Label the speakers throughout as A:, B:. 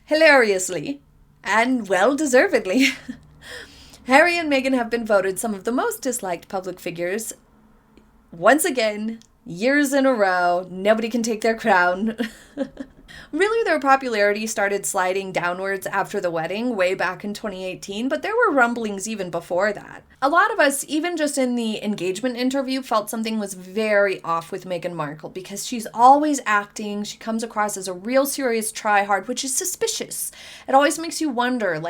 A: Hilariously, and well-deservedly, Harry and Meghan have been voted some of the most disliked public figures. Once again, years in a row, nobody can take their crown. Really, their popularity started sliding downwards after the wedding, way back in 2018, but there were rumblings even before that. A lot of us, even just in the engagement interview, felt something was very off with Meghan Markle because she's always acting, she comes across as a real serious try-hard, which is suspicious. It always makes you wonder,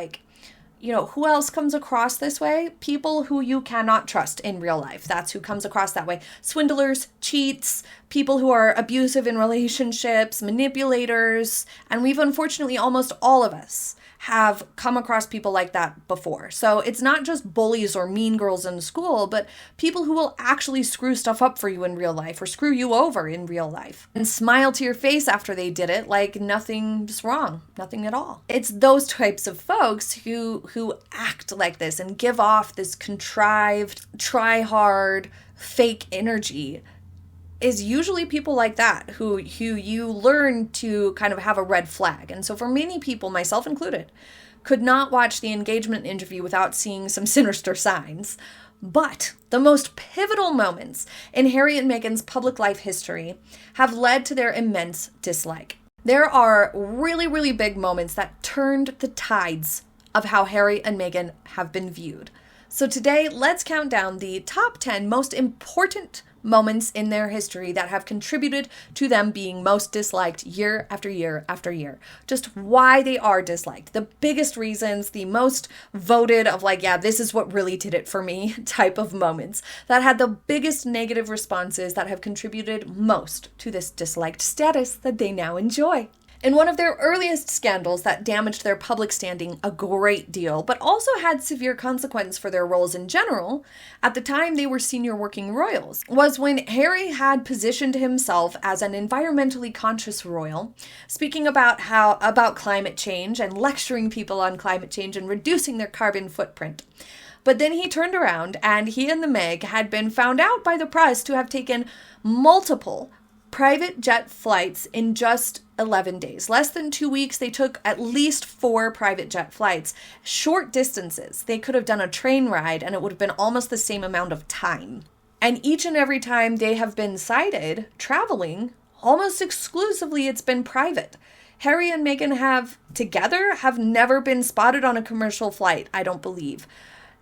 A: who else comes across this way? People who you cannot trust in real life. That's who comes across that way. Swindlers, cheats, people who are abusive in relationships, manipulators, and we've unfortunately, almost all of us have come across people like that before. So it's not just bullies or mean girls in school, but people who will actually screw stuff up for you in real life or screw you over in real life and smile to your face after they did it like nothing's wrong, nothing at all. It's those types of folks who act like this and give off this contrived, try hard, fake energy is usually people like that who you learn to kind of have a red flag. And so for many people, myself included, could not watch the engagement interview without seeing some sinister signs. But the most pivotal moments in Harry and Meghan's public life history have led to their immense dislike. There are really, really big moments that turned the tides of how Harry and Meghan have been viewed. So today, let's count down the top 10 most important moments in their history that have contributed to them being most disliked year after year after year. Just why they are disliked. The biggest reasons, the most voted of this is what really did it for me type of moments that had the biggest negative responses that have contributed most to this disliked status that they now enjoy. In one of their earliest scandals that damaged their public standing a great deal, but also had severe consequence for their roles in general, at the time they were senior working royals, was when Harry had positioned himself as an environmentally conscious royal, speaking about climate change and lecturing people on climate change and reducing their carbon footprint. But then he turned around and he and the Meg had been found out by the press to have taken multiple private jet flights in just 11 days. Less than 2 weeks, they took at least 4 private jet flights. Short distances. They could have done a train ride and it would have been almost the same amount of time. And each and every time they have been sighted traveling, almost exclusively it's been private. Harry and Meghan have never been spotted on a commercial flight, I don't believe.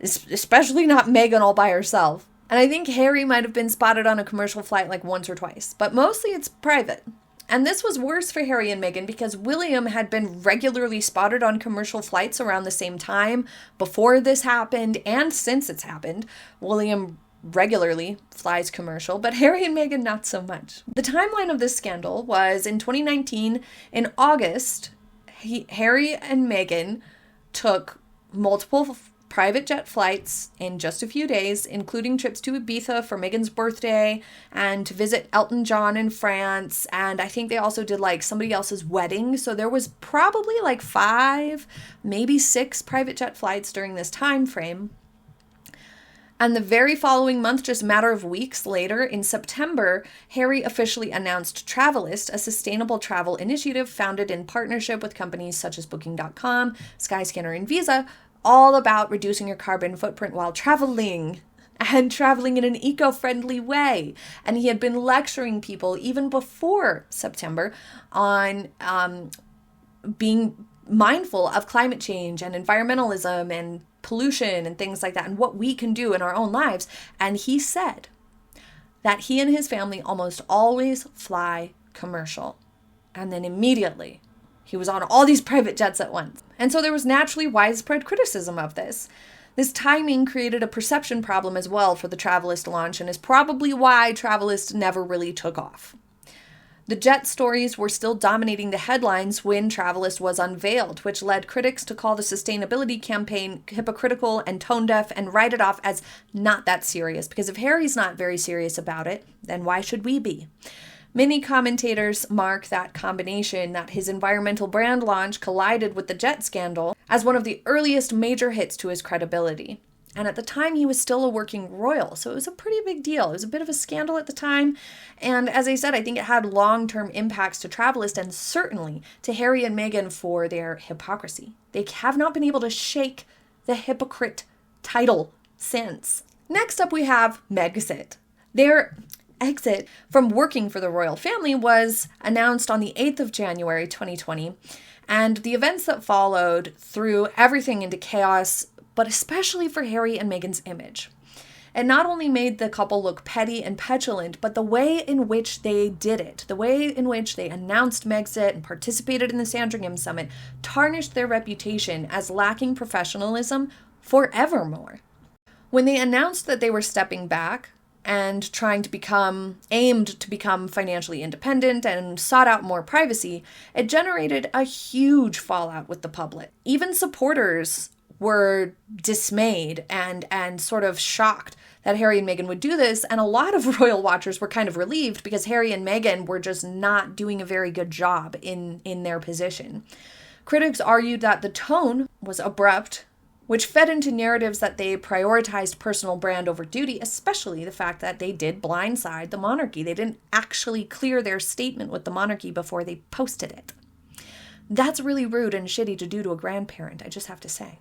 A: Especially not Meghan all by herself. And I think Harry might have been spotted on a commercial flight once or twice, but mostly it's private. And this was worse for Harry and Meghan because William had been regularly spotted on commercial flights around the same time before this happened and since it's happened. William regularly flies commercial, but Harry and Meghan not so much. The timeline of this scandal was in 2019, in August, Harry and Meghan took multiple private jet flights in just a few days, including trips to Ibiza for Meghan's birthday and to visit Elton John in France. And I think they also did somebody else's wedding. So there was probably 5, maybe 6 private jet flights during this time frame. And the very following month, just a matter of weeks later, in September, Harry officially announced Travelist, a sustainable travel initiative founded in partnership with companies such as Booking.com, Skyscanner, and Visa, all about reducing your carbon footprint while traveling and traveling in an eco-friendly way. And he had been lecturing people even before September on being mindful of climate change and environmentalism and pollution and things like that and what we can do in our own lives. And he said that he and his family almost always fly commercial. And then immediately he was on all these private jets at once. And so there was naturally widespread criticism of this. This timing created a perception problem as well for the Travelist launch and is probably why Travelist never really took off. The jet stories were still dominating the headlines when Travelist was unveiled, which led critics to call the sustainability campaign hypocritical and tone-deaf and write it off as not that serious, because if Harry's not very serious about it, then why should we be? Many commentators mark that combination, that his environmental brand launch collided with the jet scandal, as one of the earliest major hits to his credibility. And at the time, he was still a working royal, so it was a pretty big deal. It was a bit of a scandal at the time. And as I said, I think it had long-term impacts to Travelist and certainly to Harry and Meghan for their hypocrisy. They have not been able to shake the hypocrite title since. Next up, we have Megxit. Their exit from working for the royal family was announced on the 8th of January 2020, and the events that followed threw everything into chaos, but especially for Harry and Meghan's image. It not only made the couple look petty and petulant, but the way in which they did it, the way in which they announced Megxit and participated in the Sandringham Summit, tarnished their reputation as lacking professionalism forevermore. When they announced that they were stepping back and aimed to become financially independent and sought out more privacy, it generated a huge fallout with the public. Even supporters were dismayed and sort of shocked that Harry and Meghan would do this, and a lot of royal watchers were kind of relieved because Harry and Meghan were just not doing a very good job in their position. Critics argued that the tone was abrupt, which fed into narratives that they prioritized personal brand over duty, especially the fact that they did blindside the monarchy. They didn't actually clear their statement with the monarchy before they posted it. That's really rude and shitty to do to a grandparent, I just have to say.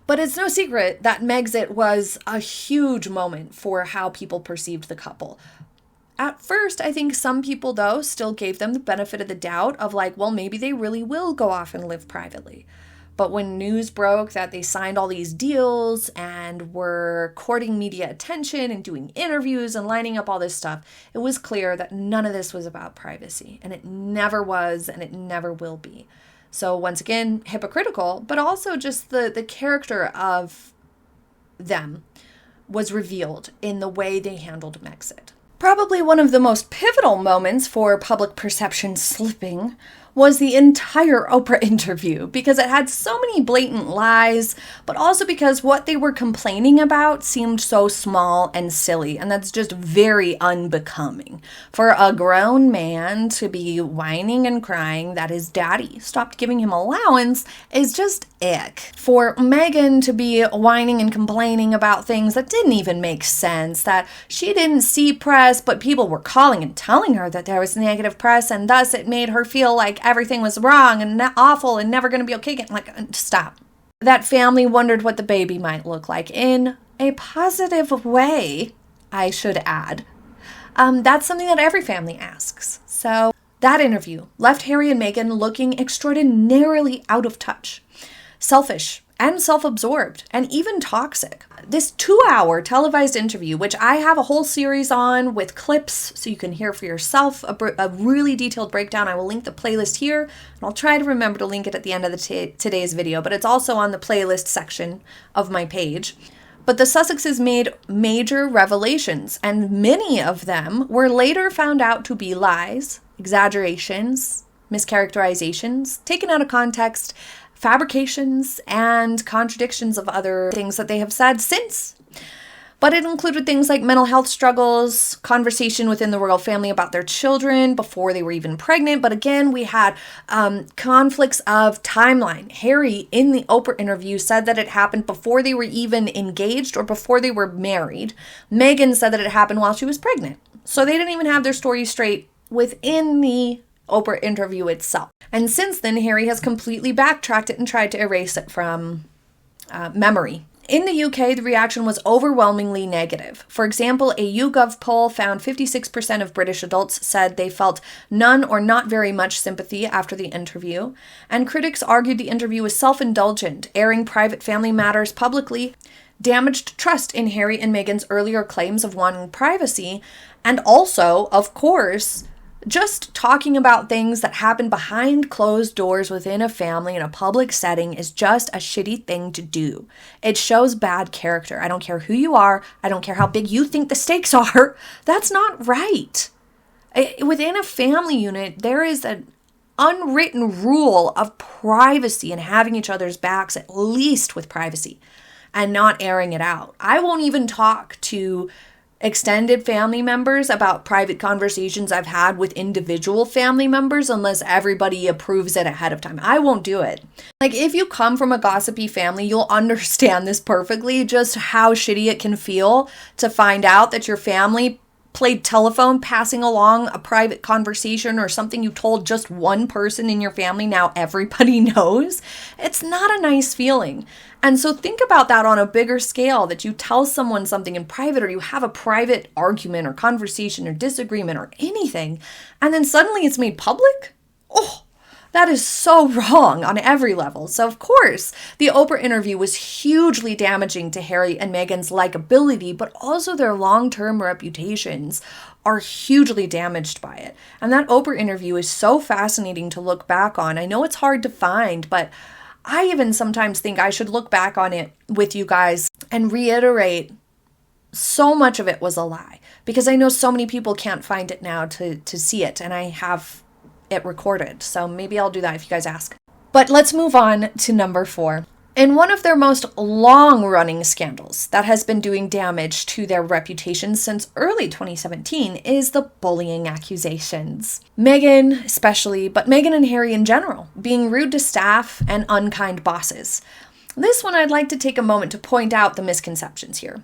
A: But it's no secret that Megxit was a huge moment for how people perceived the couple. At first, I think some people, though, still gave them the benefit of the doubt of like, well, maybe they really will go off and live privately. But when news broke that they signed all these deals and were courting media attention and doing interviews and lining up all this stuff, it was clear that none of this was about privacy. And it never was, and it never will be. So once again, hypocritical, but also just the character of them was revealed in the way they handled Megxit. Probably one of the most pivotal moments for public perception slipping was the entire Oprah interview, because it had so many blatant lies, but also because what they were complaining about seemed so small and silly, and that's just very unbecoming. For a grown man to be whining and crying that his daddy stopped giving him allowance is just ick. For Meghan to be whining and complaining about things that didn't even make sense, that she didn't see press, but people were calling and telling her that there was negative press, and thus it made her feel like everything was wrong and awful and never going to be okay again. Like, stop. That family wondered what the baby might look like in a positive way, I should add. That's something that every family asks. So that interview left Harry and Meghan looking extraordinarily out of touch, selfish and self-absorbed, and even toxic. This 2-hour televised interview, which I have a whole series on with clips so you can hear for yourself a really detailed breakdown. I will link the playlist here, and I'll try to remember to link it at the end of today's video, but it's also on the playlist section of my page. But the Sussexes made major revelations, and many of them were later found out to be lies, exaggerations, mischaracterizations, taken out of context, fabrications, and contradictions of other things that they have said since. But it included things like mental health struggles, conversation within the royal family about their children before they were even pregnant. But again, we had conflicts of timeline. Harry, in the Oprah interview, said that it happened before they were even engaged or before they were married. Meghan said that it happened while she was pregnant. So they didn't even have their story straight within the Oprah interview itself. And since then, Harry has completely backtracked it and tried to erase it from memory. In the UK, the reaction was overwhelmingly negative. For example, a YouGov poll found 56% of British adults said they felt none or not very much sympathy after the interview. And critics argued the interview was self-indulgent, airing private family matters publicly, damaged trust in Harry and Meghan's earlier claims of wanting privacy, and also, of course, just talking about things that happen behind closed doors within a family in a public setting is just a shitty thing to do. It shows bad character. I don't care who you are. I don't care how big you think the stakes are. That's not right. Within a family unit, there is an unwritten rule of privacy and having each other's backs, at least with privacy, and not airing it out. I won't even talk to extended family members about private conversations I've had with individual family members unless everybody approves it ahead of time. I won't do it. Like, if you come from a gossipy family, you'll understand this perfectly, just how shitty it can feel to find out that your family played telephone, passing along a private conversation or something you told just one person in your family. Now everybody knows. It's not a nice feeling. And so think about that on a bigger scale, that you tell someone something in private, or you have a private argument or conversation or disagreement or anything, and then suddenly it's made public. Oh, that is so wrong on every level. So of course, the Oprah interview was hugely damaging to Harry and Meghan's likability, but also their long-term reputations are hugely damaged by it. And that Oprah interview is so fascinating to look back on. I know it's hard to find, but I even sometimes think I should look back on it with you guys and reiterate so much of it was a lie, because I know so many people can't find it now to see it, and I have it recorded. So maybe I'll do that if you guys ask. But let's move on to number 4. In one of their most long-running scandals that has been doing damage to their reputation since early 2017 is the bullying accusations. Meghan especially, but Meghan and Harry in general, being rude to staff and unkind bosses. This one I'd like to take a moment to point out the misconceptions here.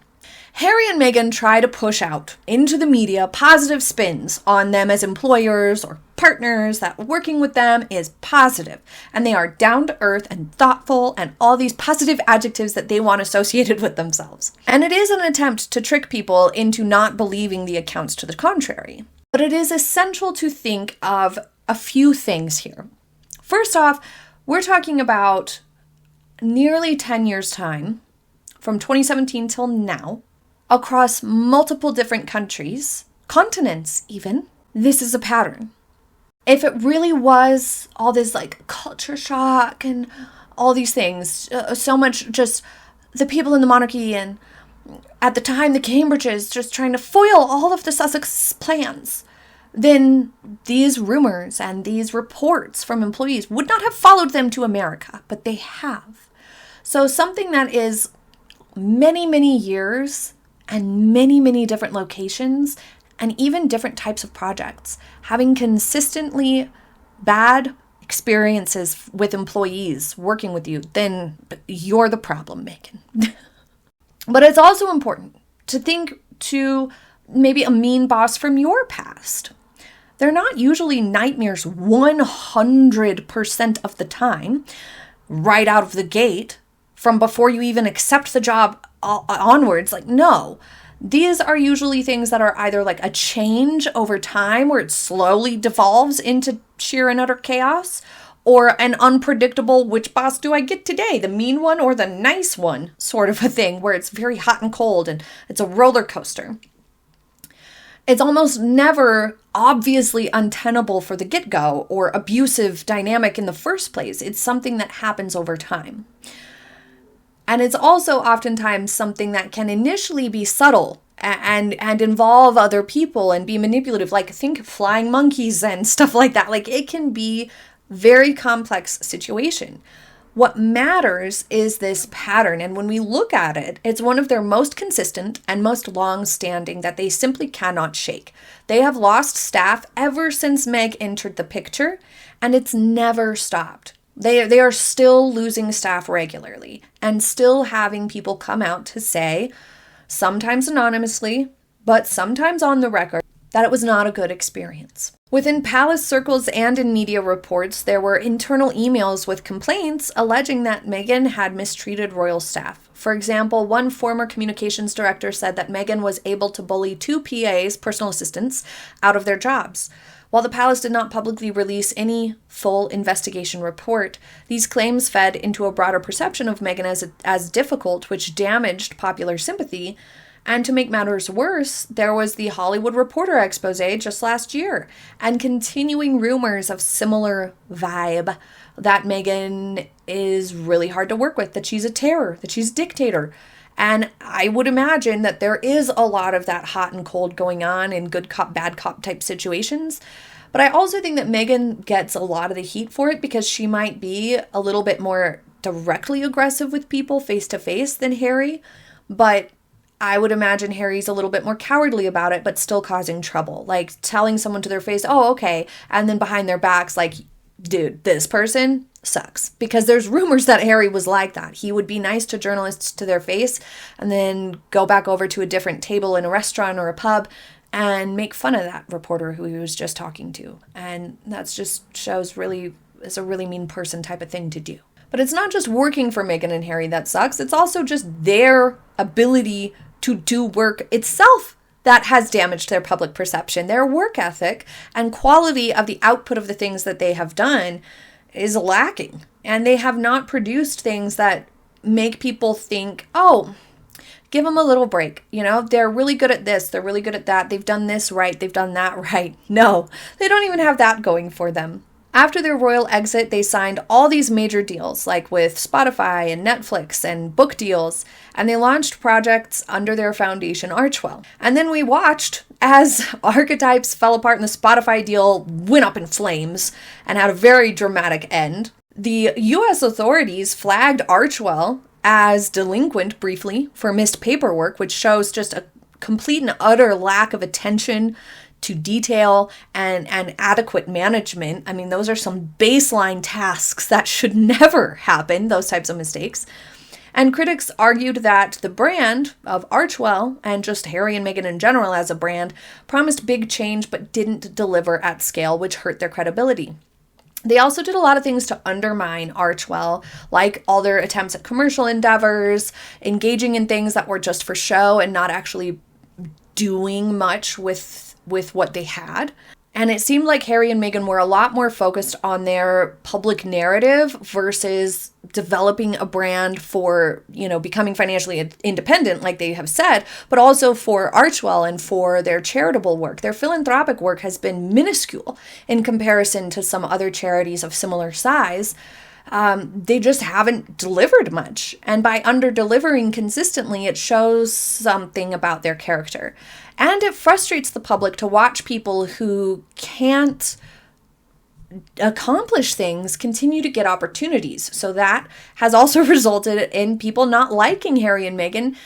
A: Harry and Meghan try to push out into the media positive spins on them as employers or partners, that working with them is positive, and they are down to earth and thoughtful and all these positive adjectives that they want associated with themselves. And it is an attempt to trick people into not believing the accounts to the contrary. But it is essential to think of a few things here. First off, we're talking about nearly 10 years' time, from 2017 till now, across multiple different countries, continents even. This is a pattern. If it really was all this like culture shock and all these things, so much just the people in the monarchy and at the time the Cambridges just trying to foil all of the Sussex plans, then these rumors and these reports from employees would not have followed them to America, but they have. So something that is many, many years and many, many different locations and even different types of projects, having consistently bad experiences with employees working with you, then you're the problem, Meghan. But it's also important to think to maybe a mean boss from your past. They're not usually nightmares 100% of the time, right out of the gate, from before you even accept the job onwards. Like, no. These are usually things that are either like a change over time where it slowly devolves into sheer and utter chaos, or an unpredictable, which boss do I get today, the mean one or the nice one sort of a thing, where it's very hot and cold and it's a roller coaster. It's almost never obviously untenable for the get-go or abusive dynamic in the first place. It's something that happens over time. And it's also oftentimes something that can initially be subtle and involve other people and be manipulative. Like, think flying monkeys and stuff like that. Like, it can be very complex situation. What matters is this pattern. And when we look at it, it's one of their most consistent and most long-standing that they simply cannot shake. They have lost staff ever since Meg entered the picture, and it's never stopped. They are still losing staff regularly and still having people come out to say, sometimes anonymously, but sometimes on the record, that it was not a good experience. Within palace circles and in media reports, there were internal emails with complaints alleging that Meghan had mistreated royal staff. For example, one former communications director said that Meghan was able to bully 2 PAs, personal assistants, out of their jobs. While the palace did not publicly release any full investigation report, these claims fed into a broader perception of Meghan as difficult, which damaged popular sympathy. And to make matters worse, there was the Hollywood Reporter expose just last year, and continuing rumors of similar vibe, that Meghan is really hard to work with, that she's a terror, that she's a dictator. And I would imagine that there is a lot of that hot and cold going on in good cop, bad cop type situations. But I also think that Meghan gets a lot of the heat for it because she might be a little bit more directly aggressive with people face to face than Harry. But I would imagine Harry's a little bit more cowardly about it, but still causing trouble. Like telling someone to their face, oh, okay. And then behind their backs, like, dude, this person sucks. Because there's rumors that Harry was like that. He would be nice to journalists to their face and then go back over to a different table in a restaurant or a pub and make fun of that reporter who he was just talking to. And that's just shows really, is a really mean person type of thing to do. But it's not just working for Meghan and Harry that sucks. It's also just their ability to do work itself that has damaged their public perception. Their work ethic and quality of the output of the things that they have done is lacking. And they have not produced things that make people think, oh, give them a little break. You know, they're really good at this. They're really good at that. They've done this right. They've done that right. No, they don't even have that going for them. After their royal exit, they signed all these major deals, like with Spotify and Netflix and book deals, and they launched projects under their foundation, Archewell. And then we watched as archetypes fell apart and the Spotify deal went up in flames and had a very dramatic end. The U.S. authorities flagged Archewell as delinquent briefly for missed paperwork, which shows just a complete and utter lack of attention to detail and adequate management. I mean, those are some baseline tasks that should never happen, those types of mistakes. And critics argued that the brand of Archewell and just Harry and Meghan in general as a brand promised big change but didn't deliver at scale, which hurt their credibility. They also did a lot of things to undermine Archewell, like all their attempts at commercial endeavors, engaging in things that were just for show and not actually doing much with what they had. And it seemed like Harry and Meghan were a lot more focused on their public narrative versus developing a brand for, you know, becoming financially independent, like they have said, but also for Archewell and for their charitable work. Their philanthropic work has been minuscule in comparison to some other charities of similar size. They just haven't delivered much. And by under-delivering consistently, it shows something about their character. And it frustrates the public to watch people who can't accomplish things continue to get opportunities. So that has also resulted in people not liking Harry and Meghan,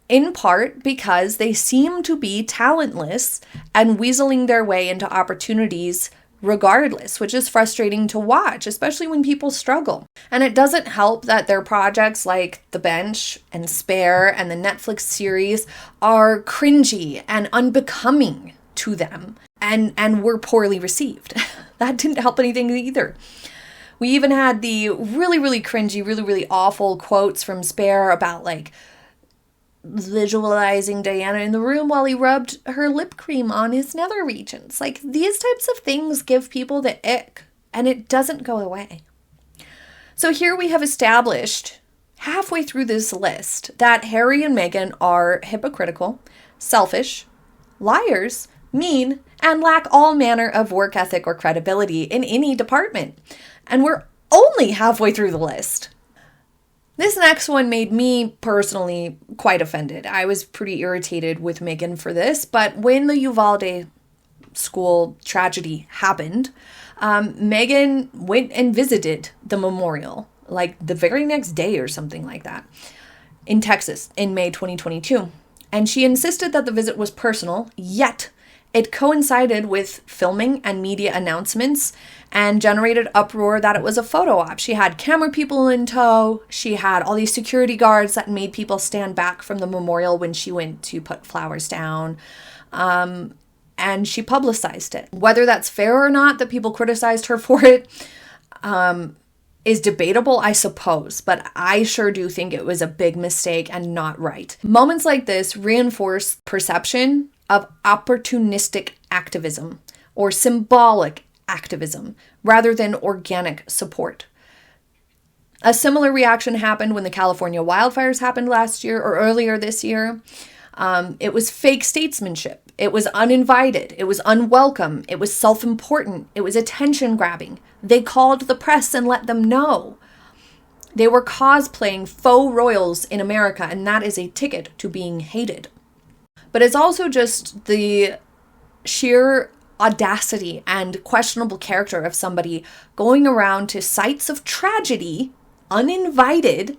A: in part because they seem to be talentless and weaseling their way into opportunities regardless, which is frustrating to watch, especially when people struggle. And it doesn't help that their projects like The Bench and Spare and the Netflix series are cringy and unbecoming to them and were poorly received. That didn't help anything either. We even had the really, really cringy, really, really awful quotes from Spare about like visualizing Diana in the room while he rubbed her lip cream on his nether regions. Like, these types of things give people the ick, and it doesn't go away. So here we have established halfway through this list that Harry and Meghan are hypocritical, selfish, liars, mean, and lack all manner of work ethic or credibility in any department. And we're only halfway through the list. This next one made me personally quite offended. I was pretty irritated with Meghan for this, but when the Uvalde school tragedy happened, Meghan went and visited the memorial, like the very next day or something like that, in Texas in May 2022. And she insisted that the visit was personal, yet it coincided with filming and media announcements and generated uproar that it was a photo op. She had camera people in tow. She had all these security guards that made people stand back from the memorial when she went to put flowers down. And she publicized it. Whether that's fair or not that people criticized her for it is debatable, I suppose. But I sure do think it was a big mistake and not right. Moments like this reinforce perception of opportunistic activism or symbolic activism rather than organic support. A similar reaction happened when the California wildfires happened last year or earlier this year. It was fake statesmanship. It was uninvited. It was unwelcome. It was self-important. It was attention-grabbing. They called the press and let them know. They were cosplaying faux royals in America, and that is a ticket to being hated. But it's also just the sheer audacity and questionable character of somebody going around to sites of tragedy, uninvited,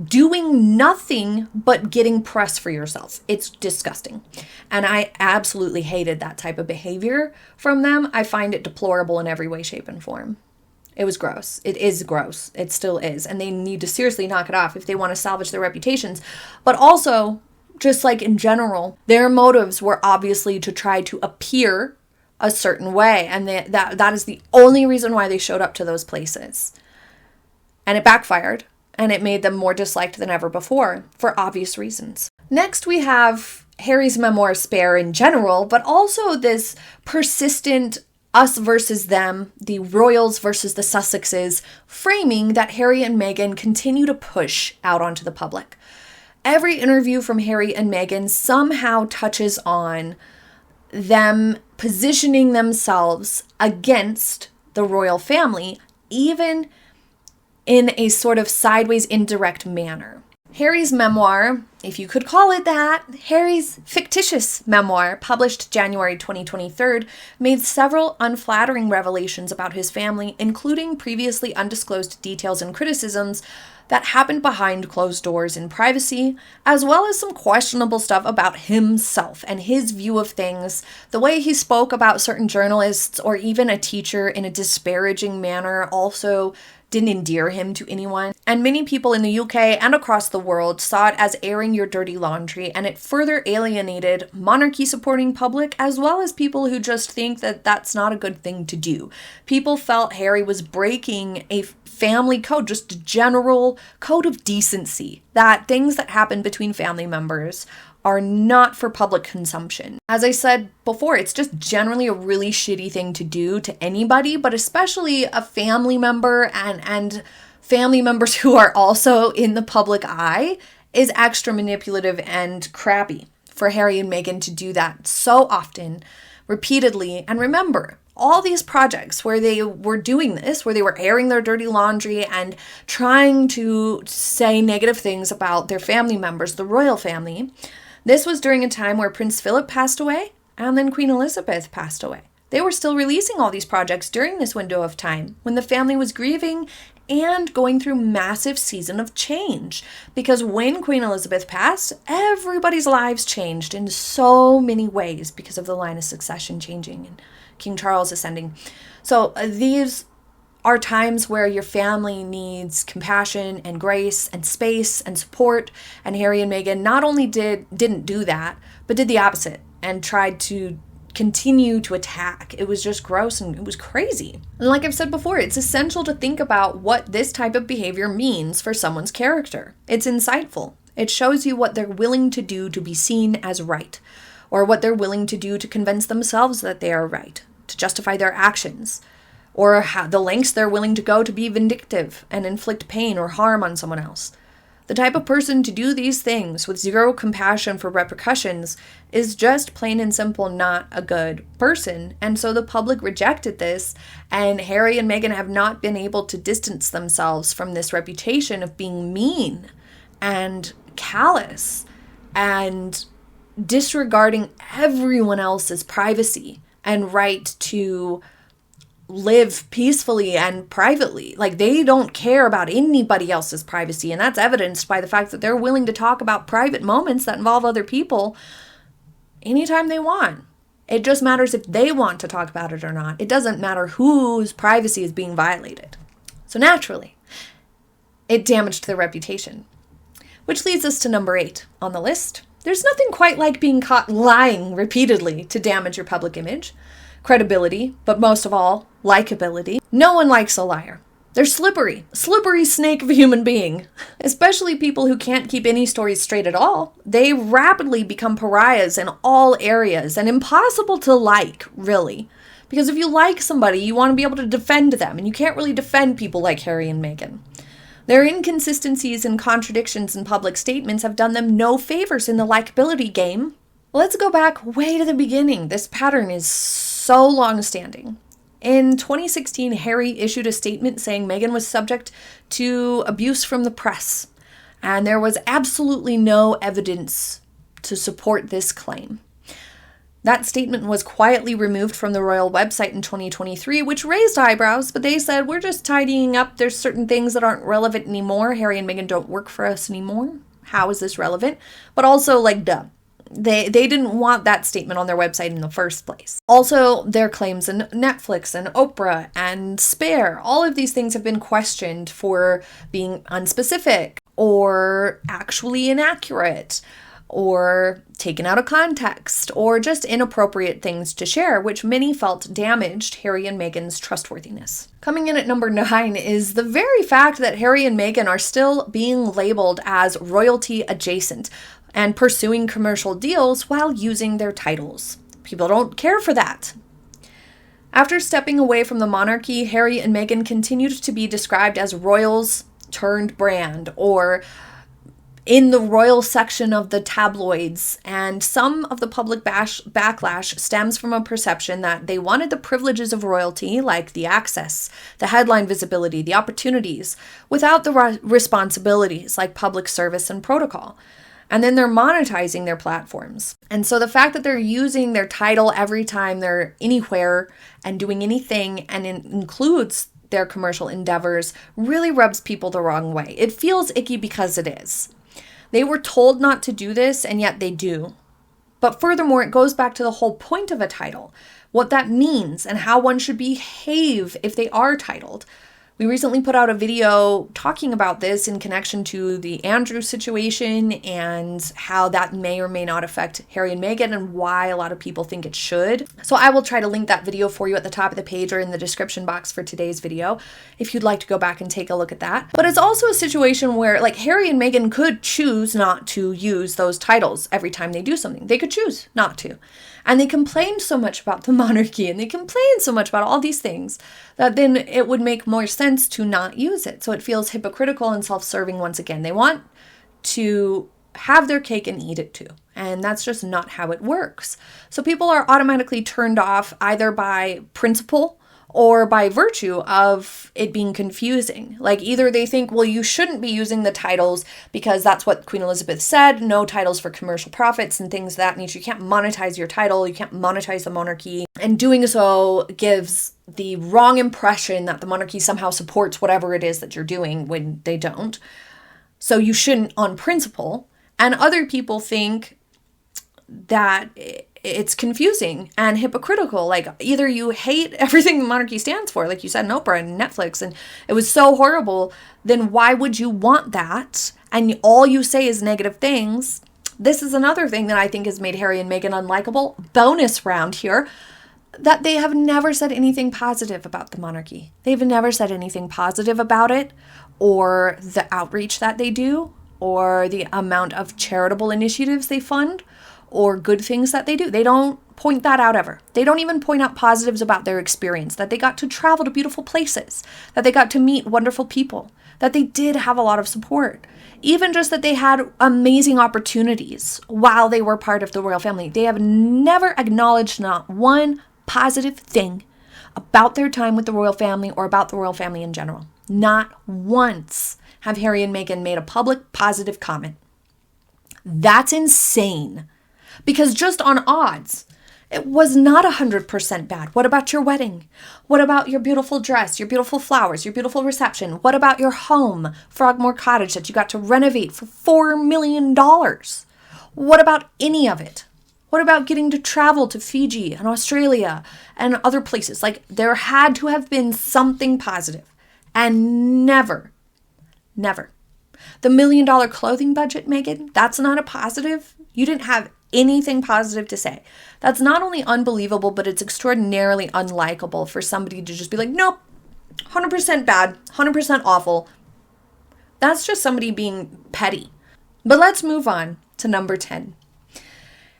A: doing nothing but getting press for yourself. It's disgusting. And I absolutely hated that type of behavior from them. I find it deplorable in every way, shape, and form. It was gross. It is gross. It still is. And they need to seriously knock it off if they want to salvage their reputations. But also, just like in general, their motives were obviously to try to appear a certain way. And that is the only reason why they showed up to those places. And it backfired. And it made them more disliked than ever before, for obvious reasons. Next, we have Harry's memoir spare in general, but also this persistent us versus them, the royals versus the Sussexes, framing that Harry and Meghan continue to push out onto the public. Every interview from Harry and Meghan somehow touches on them positioning themselves against the royal family, even in a sort of sideways, indirect manner. Harry's memoir, if you could call it that, Harry's fictitious memoir, published January 2023, made several unflattering revelations about his family, including previously undisclosed details and criticisms that happened behind closed doors in privacy, as well as some questionable stuff about himself and his view of things, the way he spoke about certain journalists or even a teacher in a disparaging manner also didn't endear him to anyone. And many people in the UK and across the world saw it as airing your dirty laundry, and it further alienated monarchy-supporting public as well as people who just think that that's not a good thing to do. People felt Harry was breaking a family code, just a general code of decency, that things that happen between family members are not for public consumption. As I said before, it's just generally a really shitty thing to do to anybody, but especially a family member and family members who are also in the public eye is extra manipulative and crappy for Harry and Meghan to do that so often, repeatedly. And remember, all these projects where they were doing this, where they were airing their dirty laundry and trying to say negative things about their family members, the royal family, this was during a time where Prince Philip passed away and then Queen Elizabeth passed away. They were still releasing all these projects during this window of time when the family was grieving and going through massive season of change. Because when Queen Elizabeth passed, everybody's lives changed in so many ways because of the line of succession changing and King Charles ascending. So these are times where your family needs compassion and grace and space and support. And Harry and Meghan not only didn't do that, but did the opposite and tried to continue to attack. It was just gross and it was crazy. And like I've said before, it's essential to think about what this type of behavior means for someone's character. It's insightful. It shows you what they're willing to do to be seen as right, or what they're willing to do to convince themselves that they are right, to justify their actions, or how the lengths they're willing to go to be vindictive and inflict pain or harm on someone else. The type of person to do these things with zero compassion for repercussions is just plain and simple not a good person. And so the public rejected this, and Harry and Meghan have not been able to distance themselves from this reputation of being mean and callous and disregarding everyone else's privacy and right to live peacefully and privately. Like, they don't care about anybody else's privacy, and that's evidenced by the fact that they're willing to talk about private moments that involve other people anytime they want. It just matters if they want to talk about it or not. It doesn't matter whose privacy is being violated. So naturally, it damaged their reputation. Which leads us to number 8 on the list. There's nothing quite like being caught lying repeatedly to damage your public image, credibility, but most of all, likability. No one likes a liar. They're slippery snake of a human being. Especially people who can't keep any stories straight at all. They rapidly become pariahs in all areas and impossible to like, really. Because if you like somebody, you want to be able to defend them, and you can't really defend people like Harry and Meghan. Their inconsistencies and contradictions in public statements have done them no favors in the likability game. Let's go back way to the beginning. This pattern is so long-standing. In 2016, Harry issued a statement saying Meghan was subject to abuse from the press, and there was absolutely no evidence to support this claim. That statement was quietly removed from the royal website in 2023, which raised eyebrows, but they said, we're just tidying up. There's certain things that aren't relevant anymore. Harry and Meghan don't work for us anymore. How is this relevant? But also, like, duh. They didn't want that statement on their website in the first place. Also, their claims in Netflix and Oprah and Spare, all of these things have been questioned for being unspecific or actually inaccurate or taken out of context or just inappropriate things to share, which many felt damaged Harry and Meghan's trustworthiness. Coming in at number 9 is the very fact that Harry and Meghan are still being labeled as royalty adjacent and pursuing commercial deals while using their titles. People don't care for that. After stepping away from the monarchy, Harry and Meghan continued to be described as royals turned brand or in the royal section of the tabloids, and some of the public backlash stems from a perception that they wanted the privileges of royalty, like the access, the headline visibility, the opportunities, without the responsibilities, like public service and protocol. And then they're monetizing their platforms. And so the fact that they're using their title every time they're anywhere and doing anything, and it includes their commercial endeavors, really rubs people the wrong way. It feels icky because it is. They were told not to do this, and yet they do. But furthermore, it goes back to the whole point of a title, what that means, and how one should behave if they are titled. We recently put out a video talking about this in connection to the Andrew situation and how that may or may not affect Harry and Meghan and why a lot of people think it should. So I will try to link that video for you at the top of the page or in the description box for today's video if you'd like to go back and take a look at that. But it's also a situation where, like, Harry and Meghan could choose not to use those titles every time they do something. They could choose not to. And they complained so much about the monarchy and they complained so much about all these things that then it would make more sense to not use it. So it feels hypocritical and self-serving once again. They want to have their cake and eat it too. And that's just not how it works. So people are automatically turned off either by principle or by virtue of it being confusing. Like, either they think, well, you shouldn't be using the titles because that's what Queen Elizabeth said, no titles for commercial profits and things of that nature. You can't monetize your title, you can't monetize the monarchy. And doing so gives the wrong impression that the monarchy somehow supports whatever it is that you're doing when they don't. So you shouldn't on principle. And other people think that it's confusing and hypocritical. Like, either you hate everything the monarchy stands for, like you said in Oprah and Netflix, and it was so horrible, then why would you want that? And all you say is negative things. This is another thing that I think has made Harry and Meghan unlikable. Bonus round here, that they have never said anything positive about the monarchy. They've never said anything positive about it, or the outreach that they do, or the amount of charitable initiatives they fund, or good things that they do. They don't point that out ever. They don't even point out positives about their experience, that they got to travel to beautiful places, that they got to meet wonderful people, that they did have a lot of support. Even just that they had amazing opportunities while they were part of the royal family. They have never acknowledged not one positive thing about their time with the royal family or about the royal family in general. Not once have Harry and Meghan made a public positive comment. That's insane. Because just on odds, it was not 100% bad. What about your wedding? What about your beautiful dress, your beautiful flowers, your beautiful reception? What about your home, Frogmore Cottage, that you got to renovate for $4 million? What about any of it? What about getting to travel to Fiji and Australia and other places? Like, there had to have been something positive. And never. The $1 million clothing budget, Meghan, that's not a positive. You didn't have anything positive to say. That's not only unbelievable, but it's extraordinarily unlikable for somebody to just be like, nope, 100% bad, 100% awful. That's just somebody being petty. But let's move on to number 10.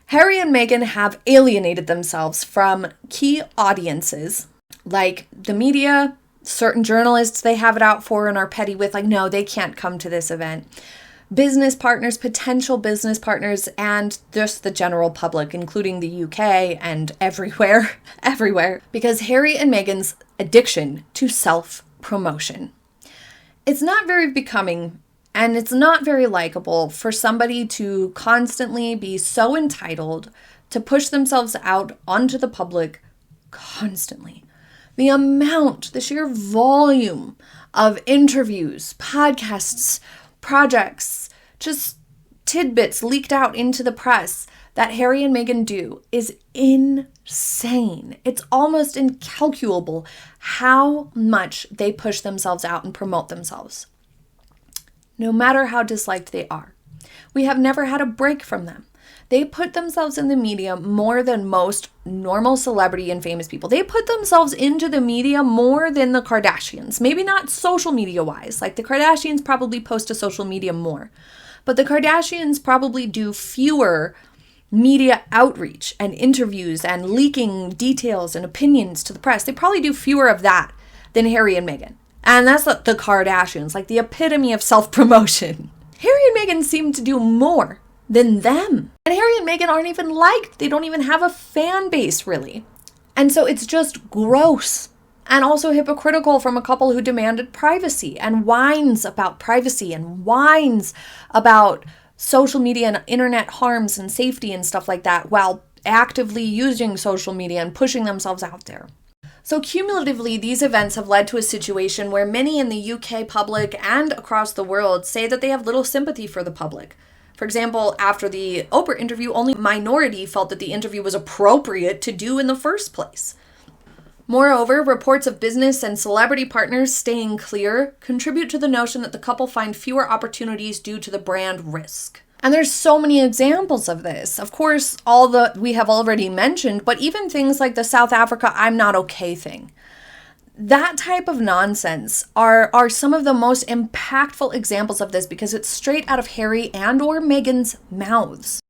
A: Harry and Meghan have alienated themselves from key audiences, like the media, certain journalists they have it out for and are petty with, like, no, they can't come to this event. Business partners, potential business partners, and just the general public, including the UK and everywhere, because Harry and Meghan's addiction to self-promotion. It's not very becoming, and it's not very likable for somebody to constantly be so entitled to push themselves out onto the public constantly. The amount, the sheer volume of interviews, podcasts, projects, just tidbits leaked out into the press that Harry and Meghan do is insane. It's almost incalculable how much they push themselves out and promote themselves, no matter how disliked they are. We have never had a break from them. They put themselves in the media more than most normal celebrity and famous people. They put themselves into the media more than the Kardashians. Maybe not social media-wise. Like the Kardashians probably post to social media more. But the Kardashians probably do fewer media outreach and interviews and leaking details and opinions to the press. They probably do fewer of that than Harry and Meghan. And that's the Kardashians, like the epitome of self-promotion. Harry and Meghan seem to do more than them. And Harry and Meghan aren't even liked. They don't even have a fan base, really. And so it's just gross and also hypocritical from a couple who demanded privacy and whines about privacy and whines about social media and internet harms and safety and stuff like that while actively using social media and pushing themselves out there. So cumulatively, these events have led to a situation where many in the UK public and across the world say that they have little sympathy for the public. For example, after the Oprah interview, only a minority felt that the interview was appropriate to do in the first place. Moreover, reports of business and celebrity partners staying clear contribute to the notion that the couple find fewer opportunities due to the brand risk. And there's so many examples of this. Of course, all that we have already mentioned, but even things like the South Africa I'm not okay thing. That type of nonsense are some of the most impactful examples of this because it's straight out of Harry and or Meghan's mouths.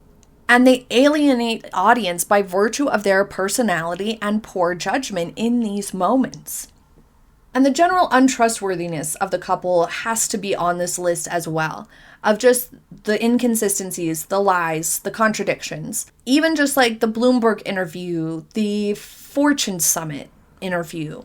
A: And they alienate the audience by virtue of their personality and poor judgment in these moments. And the general untrustworthiness of the couple has to be on this list as well, of just the inconsistencies, the lies, the contradictions. Even just like the Bloomberg interview, the Fortune Summit interview.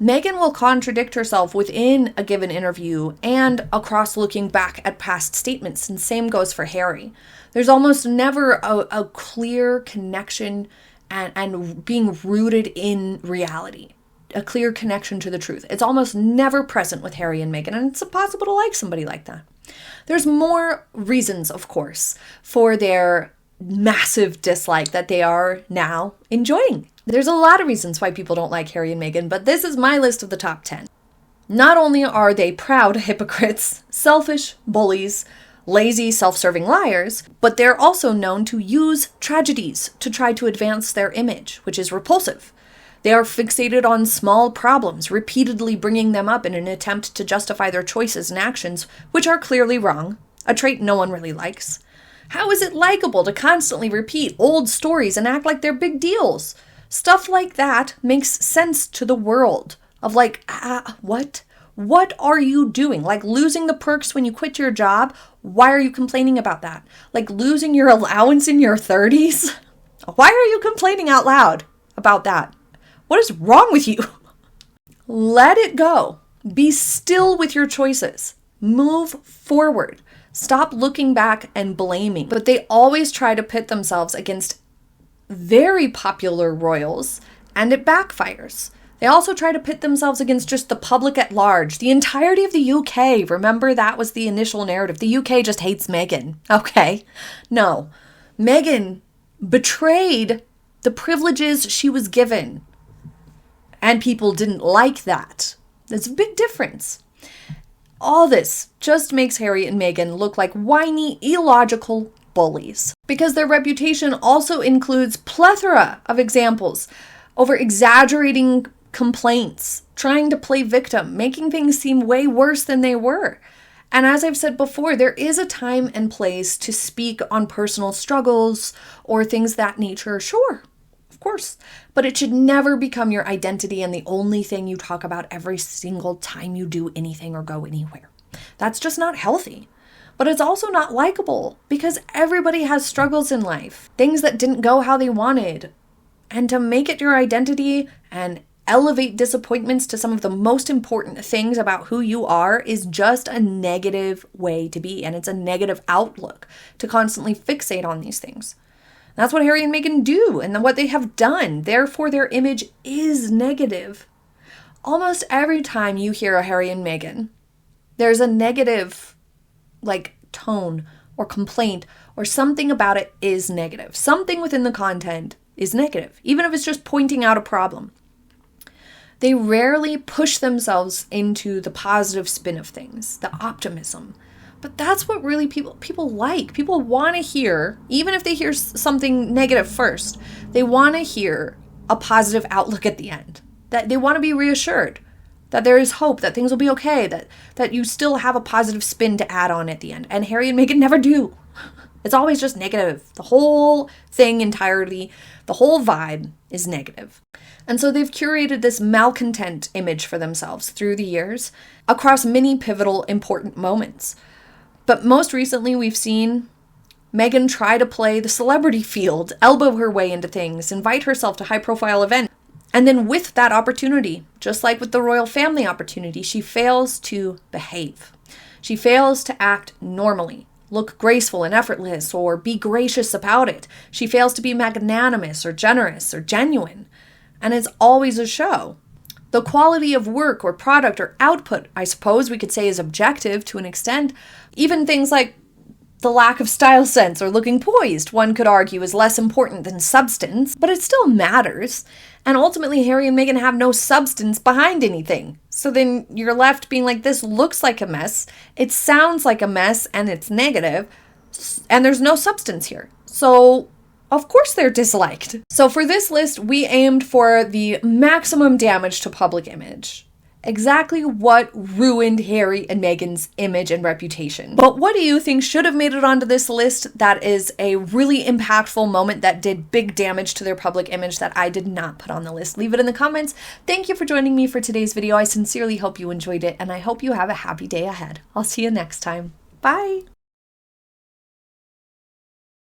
A: Meghan will contradict herself within a given interview and across looking back at past statements, and same goes for Harry. There's almost never a clear connection and being rooted in reality, a clear connection to the truth. It's almost never present with Harry and Meghan, and it's impossible to like somebody like that. There's more reasons, of course, for their massive dislike that they are now enjoying. There's a lot of reasons why people don't like Harry and Meghan, but this is my list of the top 10. Not only are they proud hypocrites, selfish bullies, lazy, self-serving liars, but they're also known to use tragedies to try to advance their image, which is repulsive. They are fixated on small problems, repeatedly bringing them up in an attempt to justify their choices and actions, which are clearly wrong, a trait no one really likes. How is it likable to constantly repeat old stories and act like they're big deals? Stuff like that makes sense to the world of like, what? What are you doing? Like losing the perks when you quit your job? Why are you complaining about that? Like losing your allowance in your 30s? Why are you complaining out loud about that? What is wrong with you? Let it go. Be still with your choices. Move forward. Stop looking back and blaming. But they always try to pit themselves against very popular royals, and it backfires. They also try to pit themselves against just the public at large, the entirety of the UK. Remember, that was the initial narrative. The UK just hates Meghan. Okay. No. Meghan betrayed the privileges she was given, and people didn't like that. There's a big difference. All this just makes Harry and Meghan look like whiny, illogical bullies, because their reputation also includes plethora of examples over exaggerating complaints, trying to play victim, making things seem way worse than they were. And as I've said before, there is a time and place to speak on personal struggles or things that nature, sure, of course, but it should never become your identity and the only thing you talk about every single time you do anything or go anywhere. That's just not healthy. But it's also not likable because everybody has struggles in life, things that didn't go how they wanted. And to make it your identity and elevate disappointments to some of the most important things about who you are is just a negative way to be. And it's a negative outlook to constantly fixate on these things. That's what Harry and Meghan do and what they have done. Therefore, their image is negative. Almost every time you hear a Harry and Meghan, there's a negative tone or complaint or something about it is negative. Something within the content is negative, even if it's just pointing out a problem. They rarely push themselves into the positive spin of things, the optimism. But that's what really people like. People want to hear, even if they hear something negative first, they want to hear a positive outlook at the end. That they want to be reassured that there is hope, that things will be okay, that you still have a positive spin to add on at the end. And Harry and Meghan never do. It's always just negative. The whole thing entirely, the whole vibe is negative. And so they've curated this malcontent image for themselves through the years across many pivotal, important moments. But most recently, we've seen Meghan try to play the celebrity field, elbow her way into things, invite herself to high-profile events. And then with that opportunity, just like with the royal family opportunity, she fails to behave. She fails to act normally, look graceful and effortless, or be gracious about it. She fails to be magnanimous or generous or genuine. And it's always a show. The quality of work or product or output, I suppose we could say, is objective to an extent. Even things like the lack of style sense or looking poised, one could argue, is less important than substance, but it still matters. And ultimately, Harry and Meghan have no substance behind anything. So then you're left being like, this looks like a mess, it sounds like a mess, and it's negative, and there's no substance here. So of course they're disliked. So for this list, we aimed for the maximum damage to public image. Exactly what ruined Harry and Meghan's image and reputation. But what do you think should have made it onto this list that is a really impactful moment that did big damage to their public image that I did not put on the list? Leave it in the comments. Thank you for joining me for today's video. I sincerely hope you enjoyed it, and I hope you have a happy day ahead. I'll see you next time. Bye!